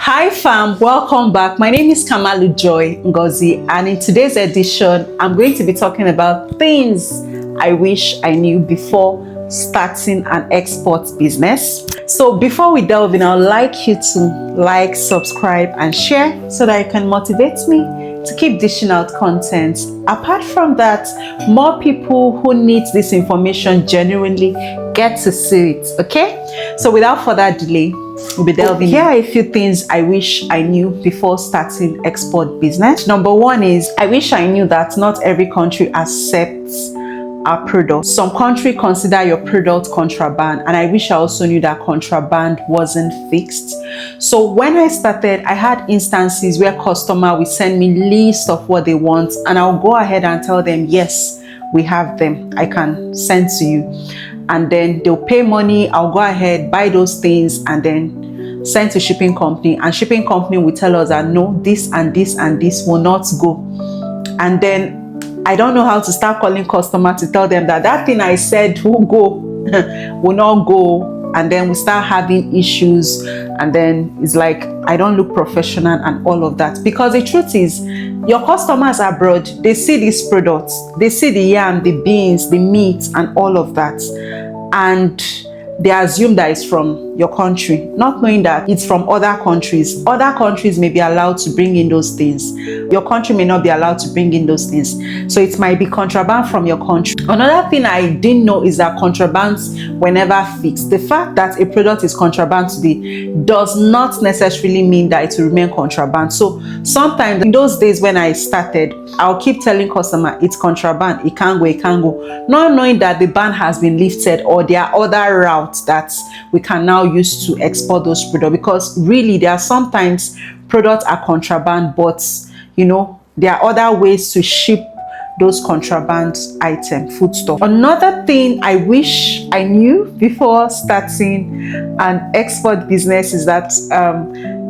Hi fam, welcome back. My name is Kamalu Joy Ngozi, and in today's edition I'm going to be talking about things I wish I knew before starting an export business. So before we delve in, I'd like you to like, subscribe and share so that you can motivate me to keep dishing out content. Apart from that, more people who need this information genuinely get to see it. Okay, so without further delay, we'll be delving. Here are a few things I wish I knew before starting export business. Number one is I wish I knew that not every country accepts our product. Some country consider your product contraband, and I wish I also knew that contraband wasn't fixed. So when I started, I had instances where customer will send me list of what they want, and I'll go ahead and tell them, yes, we have them, I can send to you. And then they'll pay money, I'll go ahead, buy those things, and then send to shipping company, and shipping company will tell us that no, this and this and this will not go. And then I don't know how to start calling customer to tell them that that thing I said will go will not go, and then we start having issues, and then it's like I don't look professional and all of that. Because the truth is, your customers abroad, they see these products, they see the yam, the beans, the meat and all of that, and they assume that it's from your country, not knowing that it's from other countries. Other countries may be allowed to bring in those things. Your country may not be allowed to bring in those things. So it might be contraband from your country. Another thing I didn't know is that contrabands were never fixed. The fact that a product is contraband today does not necessarily mean that it will remain contraband. So sometimes in those days when I started, I'll keep telling customer it's contraband, it can't go, it can't go. Not knowing that the ban has been lifted or there are other routes that we can now use to export those products. Because really there are sometimes products are contraband, but you know, there are other ways to ship those contraband item, foodstuff. Another thing I wish I knew before starting an export business is that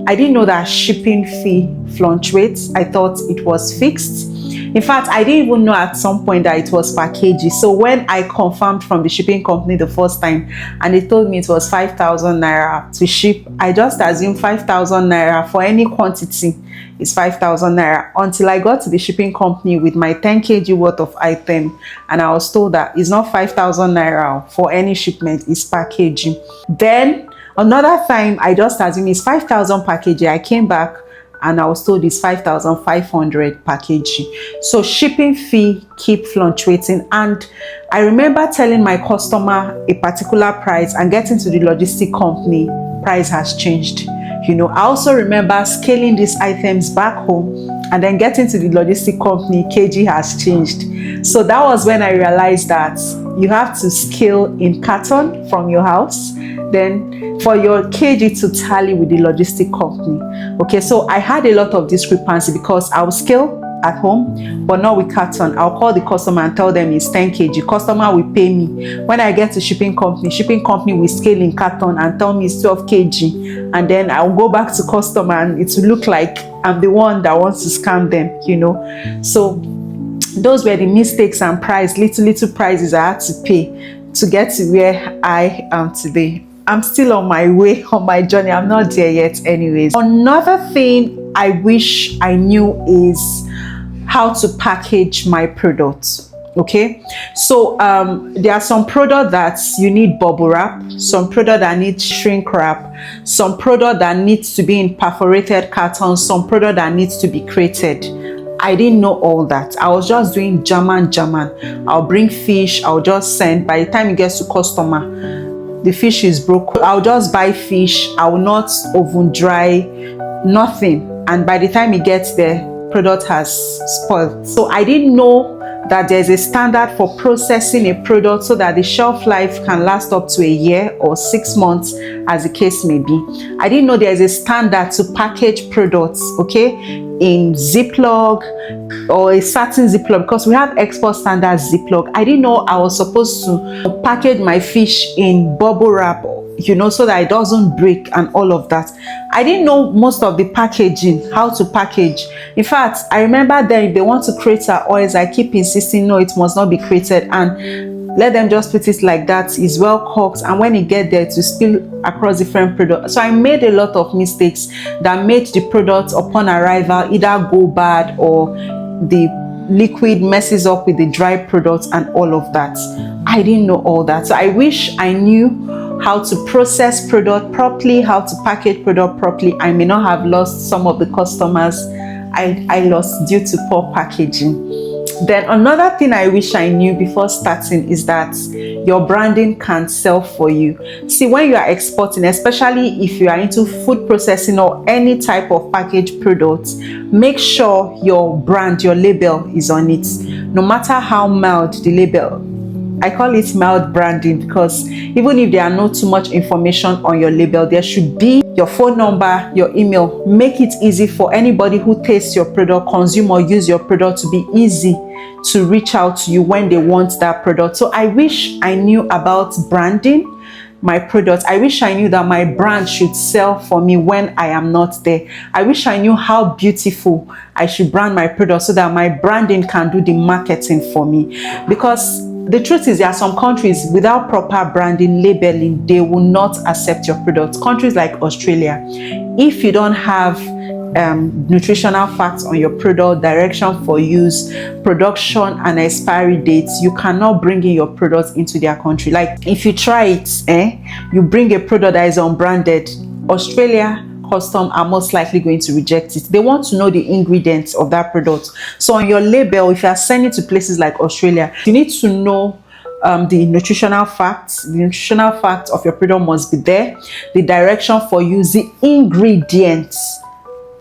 I didn't know that shipping fee fluctuates. I thought it was fixed. In fact, I didn't even know at some point that it was per kg. So when I confirmed from the shipping company the first time and they told me it was 5,000 naira to ship, I just assumed 5,000 naira for any quantity is 5,000 naira until I got to the shipping company with my 10 kg worth of item, and I was told that it's not 5,000 naira for any shipment, it's per kg. Then another time I just assumed it's 5,000 per kg. I came back and I was told it's 5,500 per kg. So shipping fee keep fluctuating, and I remember telling my customer a particular price and getting to the logistic company, price has changed. You know, I also remember scaling these items back home and then getting to the logistic company, kg has changed. So that was when I realized that you have to scale in carton from your house, then for your kg to tally with the logistic company. Okay, so I had a lot of discrepancy because I would scale at home but not with carton. I'll call the customer and tell them it's 10 kg. Customer will pay me. When I get to shipping company will scale in carton and tell me it's 12 kg, and then I'll go back to customer and it will look like I'm the one that wants to scam them, you know. So those were the mistakes and little prices I had to pay to get to where I am today. I'm still on my way, on my journey. I'm not there yet anyways. Another thing I wish I knew is how to package my products. Okay, so there are some products that you need bubble wrap, some product that need shrink wrap, some product that needs to be in perforated carton, some product that needs to be crated. I didn't know all that. I was just doing German. I'll bring fish, I'll just send. By the time it gets to customer, the fish is broken. I'll just buy fish, I will not oven dry, nothing. And by the time it gets there, product has spoiled. So I didn't know that there's a standard for processing a product so that the shelf life can last up to a year or 6 months, as the case may be. I didn't know there's a standard to package products, okay, in Ziploc or a certain Ziploc, because we have export standard Ziploc. I didn't know I was supposed to package my fish in bubble wrap, you know, so that it doesn't break and all of that. I didn't know most of the packaging, how to package. In fact, I remember then if they want to crate our oils, I keep insisting no, it must not be created. And let them just put it like that. It's well cooked, and when it get there, to spill across different products. So I made a lot of mistakes that made the product upon arrival either go bad, or the liquid messes up with the dry products and all of that. I didn't know all that. So I wish I knew how to process product properly, how to package product properly. I may not have lost some of the customers I lost due to poor packaging. Then another thing I wish I knew before starting is that your branding can sell for you. See, when you are exporting, especially if you are into food processing or any type of packaged products, make sure your brand, your label is on it. No matter how mild the label, I call it mild branding, because even if there are not too much information on your label, there should be your phone number, your email. Make it easy for anybody who tastes your product, consume or use your product, to be easy to reach out to you when they want that product. So I wish I knew about branding my product. I wish I knew that my brand should sell for me when I am not there. I wish I knew how beautiful I should brand my product so that my branding can do the marketing for me. Because the truth is, there are some countries without proper branding, labeling, they will not accept your product. Countries like Australia, if you don't have nutritional facts on your product, direction for use, production and expiry dates, you cannot bring in your products into their country. Like if you try it, you bring a product that is unbranded, Australia Customs are most likely going to reject it. They want to know the ingredients of that product. So on your label, if you are sending to places like Australia, you need to know the nutritional facts. The nutritional facts of your product must be there. The direction for use, the ingredients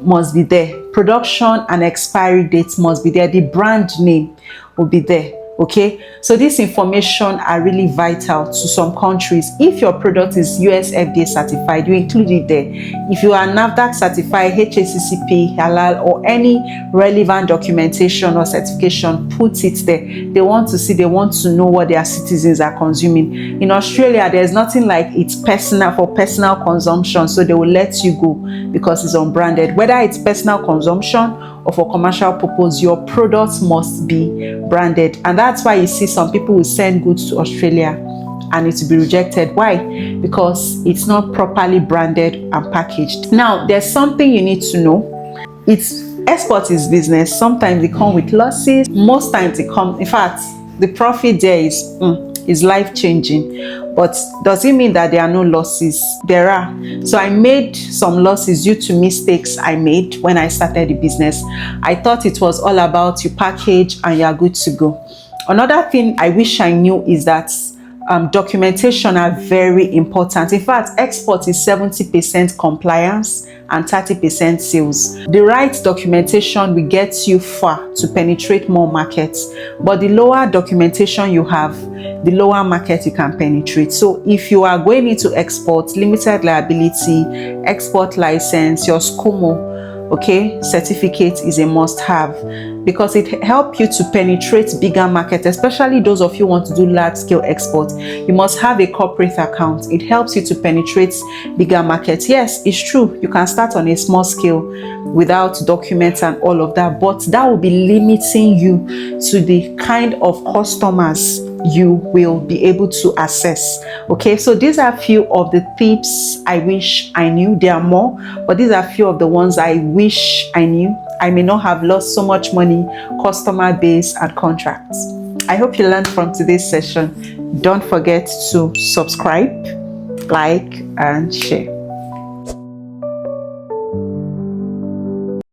must be there. Production and expiry dates must be there. The brand name will be there. Okay, so this information are really vital to some countries. If your product is US FDA certified, you include it there. If you are NAFDAC certified, HACCP, halal, or any relevant documentation or certification, put it there. They want to see, they want to know what their citizens are consuming. In Australia, there's nothing like it's personal, for personal consumption, so they will let you go because it's unbranded. Whether it's personal consumption or for commercial purpose, your products must be branded. And that's why you see some people will send goods to Australia and it will be rejected. Why? Because it's not properly branded and packaged. Now, there's something you need to know. Export is business. Sometimes they come with losses. Most times they come, in fact, the profit there is life-changing. But does it mean that there are no losses? There are. So I made some losses due to mistakes I made when I started the business. I thought it was all about you package and you're good to go. Another thing I wish I knew is that documentation are very important. In fact, export is 70% compliance and 30% sales. The right documentation will get you far to penetrate more markets, but the lower documentation you have, the lower market you can penetrate. So if you are going into export, limited liability, export license, your SCOMO, certificate is a must-have, because it helps you to penetrate bigger markets, especially those of you who want to do large-scale export. You must have a corporate account. It helps you to penetrate bigger markets. Yes, it's true, you can start on a small scale without documents and all of that, but that will be limiting you to the kind of customers you will be able to access. Okay, so these are a few of the tips I wish I knew. There are more, but these are a few of the ones I wish I knew. I may not have lost so much money, customer base and contracts. I hope you learned from today's session. Don't forget to subscribe, like and share.